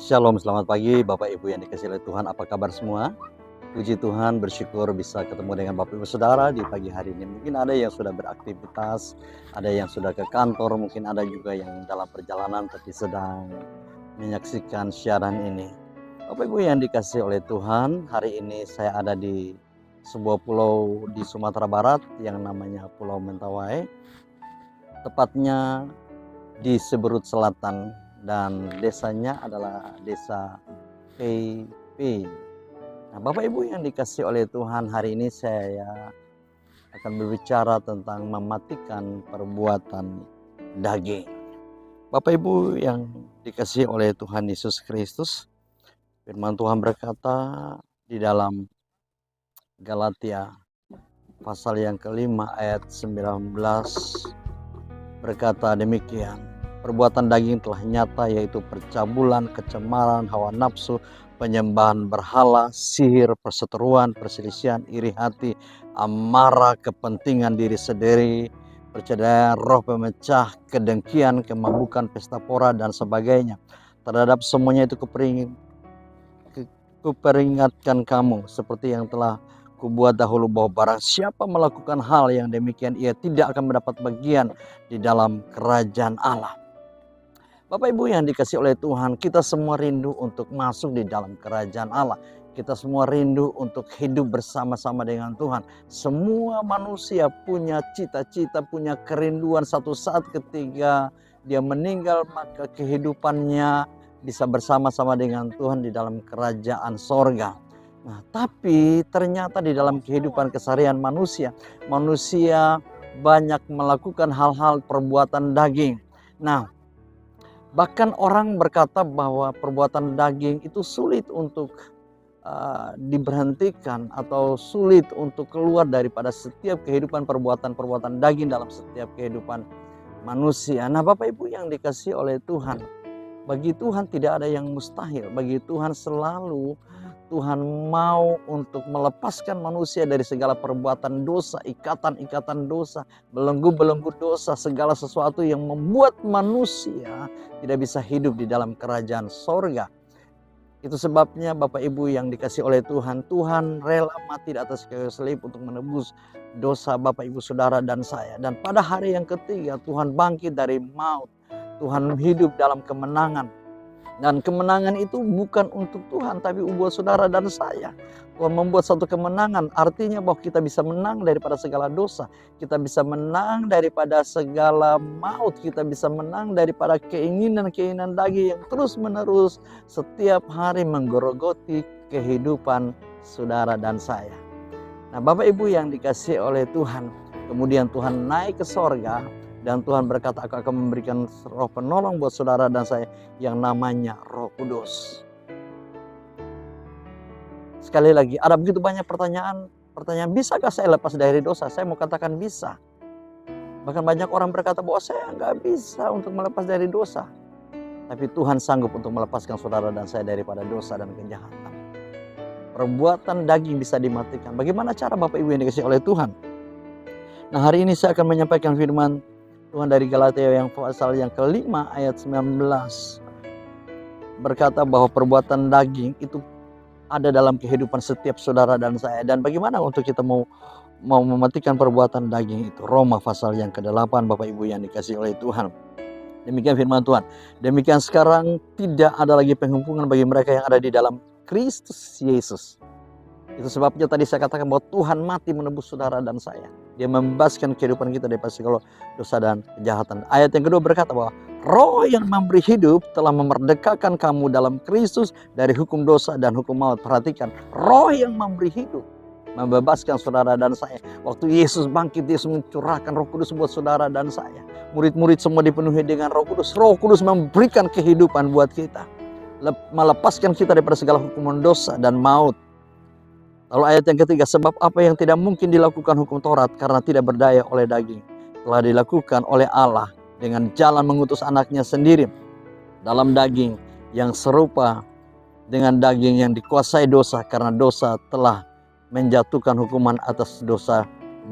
Shalom, selamat pagi Bapak Ibu yang dikasihi oleh Tuhan. Apa kabar semua? Puji Tuhan, bersyukur bisa ketemu dengan Bapak Ibu Saudara di pagi hari ini. Mungkin ada yang sudah beraktivitas, ada yang sudah ke kantor, mungkin ada juga yang dalam perjalanan tapi sedang menyaksikan siaran ini. Bapak Ibu yang dikasihi oleh Tuhan, hari ini saya ada di sebuah pulau di Sumatera Barat yang namanya Pulau Mentawai. Tepatnya di Seberut Selatan, dan desanya adalah desa PP. Nah, Bapak Ibu yang dikasihi oleh Tuhan, hari ini saya akan berbicara tentang mematikan perbuatan daging. Bapak Ibu yang dikasihi oleh Tuhan Yesus Kristus, firman Tuhan berkata di dalam Galatia pasal yang kelima ayat 19 berkata demikian. Perbuatan daging telah nyata, yaitu percabulan, kecemaran, hawa nafsu, penyembahan berhala, sihir, perseteruan, perselisihan, iri hati, amarah, kepentingan diri sendiri, percayaan roh pemecah, kedengkian, kemabukan, pesta pora, dan sebagainya. Terhadap semuanya itu kuperingatkan kamu, seperti yang telah kubuat dahulu, bahwa barang siapa melakukan hal yang demikian, ia tidak akan mendapat bagian di dalam kerajaan Allah. Bapak Ibu yang dikasihi oleh Tuhan, kita semua rindu untuk masuk di dalam kerajaan Allah. Kita semua rindu untuk hidup bersama-sama dengan Tuhan. Semua manusia punya cita-cita, punya kerinduan satu saat ketika dia meninggal, maka kehidupannya bisa bersama-sama dengan Tuhan di dalam kerajaan sorga. Nah, tapi ternyata di dalam kehidupan keseharian manusia banyak melakukan hal-hal perbuatan daging. Nah, bahkan orang berkata bahwa perbuatan daging itu sulit untuk diberhentikan atau sulit untuk keluar daripada setiap kehidupan perbuatan-perbuatan daging dalam setiap kehidupan manusia. Nah, Bapak Ibu yang dikasihi oleh Tuhan, bagi Tuhan tidak ada yang mustahil. Bagi Tuhan selalu Tuhan mau untuk melepaskan manusia dari segala perbuatan dosa, ikatan-ikatan dosa, belenggu-belenggu dosa, segala sesuatu yang membuat manusia tidak bisa hidup di dalam kerajaan sorga. Itu sebabnya Bapak Ibu yang dikasihi oleh Tuhan, Tuhan rela mati di atas kayu salib untuk menebus dosa Bapak Ibu Saudara dan saya. Dan pada hari yang ketiga Tuhan bangkit dari maut, Tuhan hidup dalam kemenangan. Dan kemenangan itu bukan untuk Tuhan, tapi buat saudara dan saya. Tuhan membuat satu kemenangan, artinya bahwa kita bisa menang daripada segala dosa. Kita bisa menang daripada segala maut. Kita bisa menang daripada keinginan-keinginan daging yang terus-menerus setiap hari menggerogoti kehidupan saudara dan saya. Nah, Bapak Ibu yang dikasihi oleh Tuhan, kemudian Tuhan naik ke sorga. Dan Tuhan berkata, aku akan memberikan roh penolong buat saudara dan saya yang namanya Roh Kudus. Sekali lagi, ada begitu banyak pertanyaan, bisakah saya lepas dari dosa? Saya mau katakan bisa. Bahkan banyak orang berkata bahwa saya nggak bisa untuk melepas dari dosa. Tapi Tuhan sanggup untuk melepaskan saudara dan saya daripada dosa dan kejahatan. Perbuatan daging bisa dimatikan. Bagaimana cara Bapak Ibu yang dikasihi oleh Tuhan? Nah, hari ini saya akan menyampaikan firman Tuhan dari Galatia yang pasal yang kelima ayat 19 berkata bahwa perbuatan daging itu ada dalam kehidupan setiap saudara dan saya. Dan bagaimana untuk kita mau mematikan perbuatan daging itu? Roma pasal yang ke-8 Bapak Ibu yang dikasihi oleh Tuhan. Demikian firman Tuhan. Demikian sekarang tidak ada lagi penghimpunan bagi mereka yang ada di dalam Kristus Yesus. Itu sebabnya tadi saya katakan bahwa Tuhan mati menebus saudara dan saya. Dia membebaskan kehidupan kita dari segala dosa dan kejahatan. Ayat yang kedua berkata bahwa Roh yang memberi hidup telah memerdekakan kamu dalam Kristus dari hukum dosa dan hukum maut. Perhatikan, Roh yang memberi hidup membebaskan saudara dan saya. Waktu Yesus bangkit, Yesus mencurahkan Roh Kudus buat saudara dan saya. Murid-murid semua dipenuhi dengan Roh Kudus. Roh Kudus memberikan kehidupan buat kita, melepaskan kita daripada segala hukuman dosa dan maut. Lalu ayat yang ketiga, sebab apa yang tidak mungkin dilakukan hukum Taurat karena tidak berdaya oleh daging, telah dilakukan oleh Allah dengan jalan mengutus anaknya sendiri dalam daging yang serupa dengan daging yang dikuasai dosa, karena dosa telah menjatuhkan hukuman atas dosa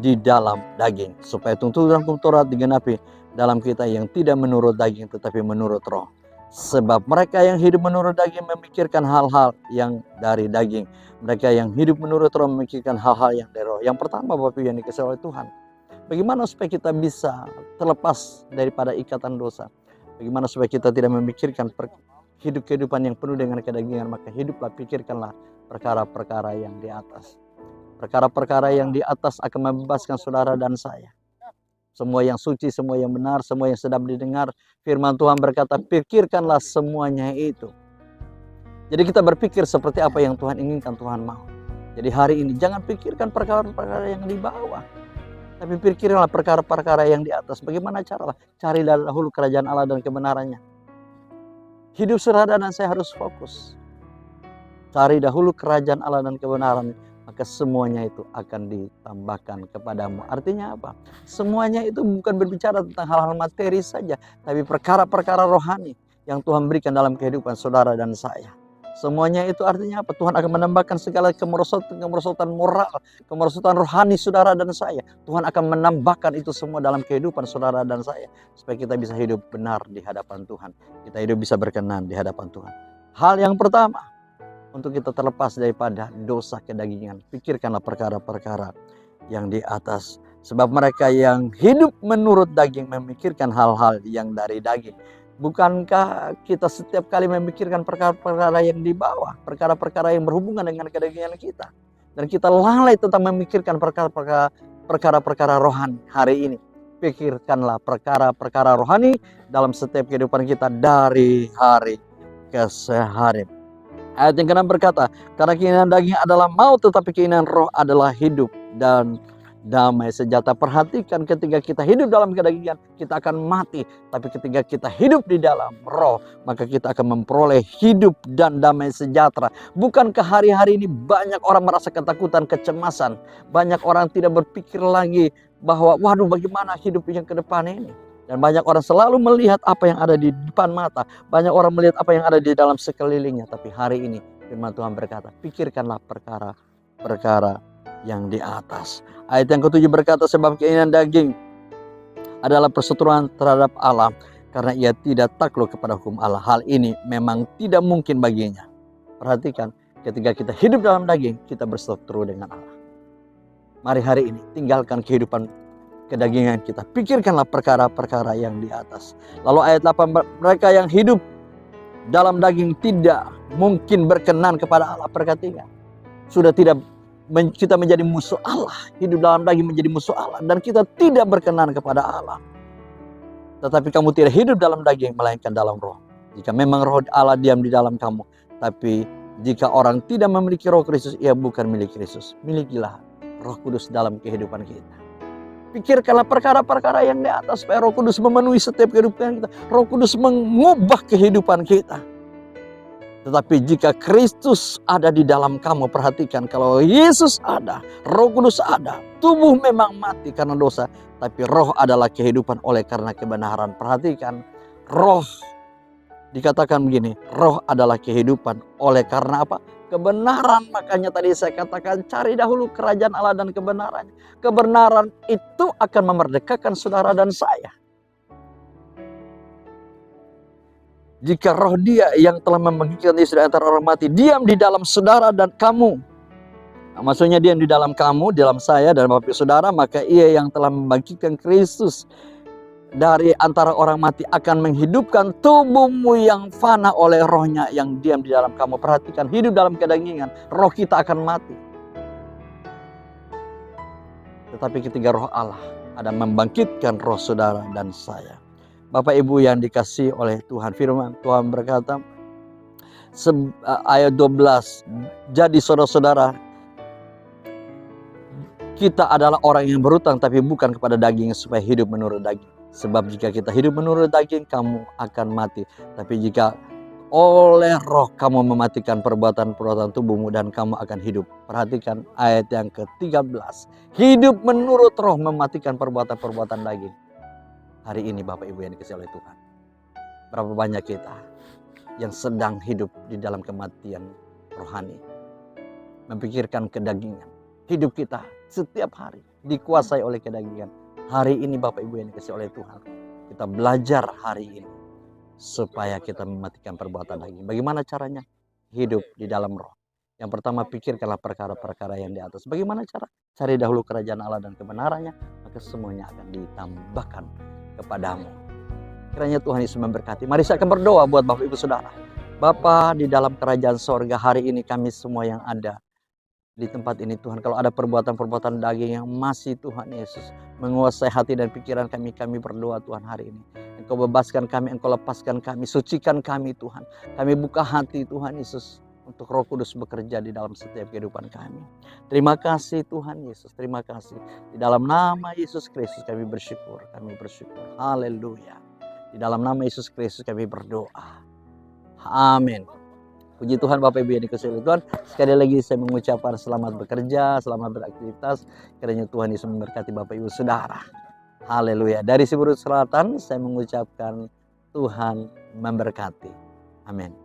di dalam daging, supaya tuntunan hukum Taurat digenapi dalam kita yang tidak menurut daging tetapi menurut roh. Sebab mereka yang hidup menurut daging memikirkan hal-hal yang dari daging. Mereka yang hidup menurut roh memikirkan hal-hal yang dari roh. Yang pertama Bapak Ibu yang dikasihi oleh Tuhan, bagaimana supaya kita bisa terlepas daripada ikatan dosa? Bagaimana supaya kita tidak memikirkan kehidupan yang penuh dengan kedagingan? Maka hiduplah, pikirkanlah perkara-perkara yang di atas. Perkara-perkara yang di atas akan membebaskan saudara dan saya. Semua yang suci, semua yang benar, semua yang sedap didengar. Firman Tuhan berkata, pikirkanlah semuanya itu. Jadi kita berpikir seperti apa yang Tuhan inginkan, Tuhan mau. Jadi hari ini jangan pikirkan perkara-perkara yang di bawah, tapi pikirkanlah perkara-perkara yang di atas. Bagaimana caralah? Cari dahulu kerajaan Allah dan kebenarannya. Hidup saudara dan saya harus fokus. Cari dahulu kerajaan Allah dan kebenarannya, maka semuanya itu akan ditambahkan kepadamu. Artinya apa? Semuanya itu bukan berbicara tentang hal-hal materi saja, tapi perkara-perkara rohani yang Tuhan berikan dalam kehidupan saudara dan saya. Semuanya itu artinya apa? Tuhan akan menambahkan segala kemerosotan moral, kemerosotan rohani saudara dan saya. Tuhan akan menambahkan itu semua dalam kehidupan saudara dan saya, supaya kita bisa hidup benar di hadapan Tuhan. Kita hidup bisa berkenan di hadapan Tuhan. Hal yang pertama, untuk kita terlepas daripada dosa kedagingan, pikirkanlah perkara-perkara yang di atas. Sebab mereka yang hidup menurut daging memikirkan hal-hal yang dari daging. Bukankah kita setiap kali memikirkan perkara-perkara yang di bawah, perkara-perkara yang berhubungan dengan kedagingan kita, dan kita lalai tentang memikirkan perkara-perkara rohani hari ini? Pikirkanlah perkara-perkara rohani dalam setiap kehidupan kita dari hari ke hari. Ayat yang ke-6 berkata, karena keinginan daging adalah maut, tetapi keinginan roh adalah hidup dan damai sejahtera. Perhatikan, ketika kita hidup dalam kedagingan, kita akan mati. Tapi ketika kita hidup di dalam roh, maka kita akan memperoleh hidup dan damai sejahtera. Bukankah hari-hari ini banyak orang merasa ketakutan, kecemasan. Banyak orang tidak berpikir lagi bahwa, waduh, bagaimana hidup yang ke depan ini. Dan banyak orang selalu melihat apa yang ada di depan mata. Banyak orang melihat apa yang ada di dalam sekelilingnya. Tapi hari ini firman Tuhan berkata, pikirkanlah perkara-perkara yang di atas. Ayat yang ke-7 berkata, sebab keinginan daging adalah perseteruan terhadap Allah, karena ia tidak takluk kepada hukum Allah. Hal ini memang tidak mungkin baginya. Perhatikan, ketika kita hidup dalam daging, kita berseteru dengan Allah. Mari hari ini tinggalkan kehidupan kedagingan kita. Pikirkanlah perkara-perkara yang di atas. Lalu ayat 8, mereka yang hidup dalam daging tidak mungkin berkenan kepada Allah. Perhatikan, sudah tidak kita menjadi musuh Allah. Hidup dalam daging menjadi musuh Allah, dan kita tidak berkenan kepada Allah. Tetapi kamu tidak hidup dalam daging, melainkan dalam roh. Jika memang roh Allah diam di dalam kamu. Tapi jika orang tidak memiliki roh Kristus, ia bukan milik Kristus. Milikilah Roh Kudus dalam kehidupan kita. Pikirkanlah perkara-perkara yang di atas, supaya Roh Kudus memenuhi setiap kehidupan kita. Roh Kudus mengubah kehidupan kita. Tetapi jika Kristus ada di dalam kamu, perhatikan, kalau Yesus ada, Roh Kudus ada, tubuh memang mati karena dosa, tapi roh adalah kehidupan oleh karena kebenaran. Perhatikan, roh dikatakan begini, roh adalah kehidupan oleh karena apa? Kebenaran. Makanya tadi saya katakan, cari dahulu kerajaan Allah dan kebenarannya. Kebenaran itu akan memerdekakan saudara dan saya. Jika roh Dia yang telah membangkitkan Yesus dari antara orang mati diam di dalam saudara dan kamu, nah, maksudnya diam di dalam kamu, di dalam saya dan Bapak saudara, maka Ia yang telah membangkitkan Kristus dari antara orang mati akan menghidupkan tubuhmu yang fana oleh rohnya yang diam di dalam kamu. Perhatikan, hidup dalam kedagingan, roh kita akan mati. Tetapi ketika roh Allah ada membangkitkan roh saudara dan saya. Bapak Ibu yang dikasihi oleh Tuhan, firman Tuhan berkata, ayat 12, jadi saudara-saudara, kita adalah orang yang berhutang, tapi bukan kepada daging, supaya hidup menurut daging. Sebab jika kita hidup menurut daging, kamu akan mati. Tapi jika oleh roh kamu mematikan perbuatan-perbuatan tubuhmu, dan kamu akan hidup. Perhatikan ayat yang ke-13. Hidup menurut roh mematikan perbuatan-perbuatan daging. Hari ini Bapak Ibu yang dikasihi oleh Tuhan, berapa banyak kita yang sedang hidup di dalam kematian rohani, memikirkan kedagingan. Hidup kita setiap hari dikuasai oleh kedagingan. Hari ini Bapak Ibu yang dikasihi oleh Tuhan, kita belajar hari ini supaya kita mematikan perbuatan daging. Bagaimana caranya? Hidup di dalam roh. Yang pertama, pikirkanlah perkara-perkara yang di atas. Bagaimana cara? Cari dahulu kerajaan Allah dan kebenarannya, maka semuanya akan ditambahkan kepadamu. Kiranya Tuhan Yesus memberkati. Mari saya akan berdoa buat Bapak Ibu Saudara. Bapa di dalam kerajaan sorga, hari ini kami semua yang ada di tempat ini Tuhan, kalau ada perbuatan-perbuatan daging yang masih Tuhan Yesus menguasai hati dan pikiran kami, kami berdoa Tuhan hari ini. Engkau bebaskan kami, Engkau lepaskan kami, sucikan kami Tuhan. Kami buka hati Tuhan Yesus untuk Roh Kudus bekerja di dalam setiap kehidupan kami. Terima kasih Tuhan Yesus, terima kasih. Di dalam nama Yesus Kristus kami bersyukur, Haleluya. Di dalam nama Yesus Kristus kami berdoa. Amin. Puji Tuhan Bapak Ibu yang dikasihi Tuhan. Sekali lagi saya mengucapkan selamat bekerja, selamat beraktivitas. Kiranya Tuhan Yesus memberkati Bapak Ibu Saudara. Haleluya. Dari Siburut Selatan saya mengucapkan Tuhan memberkati. Amin.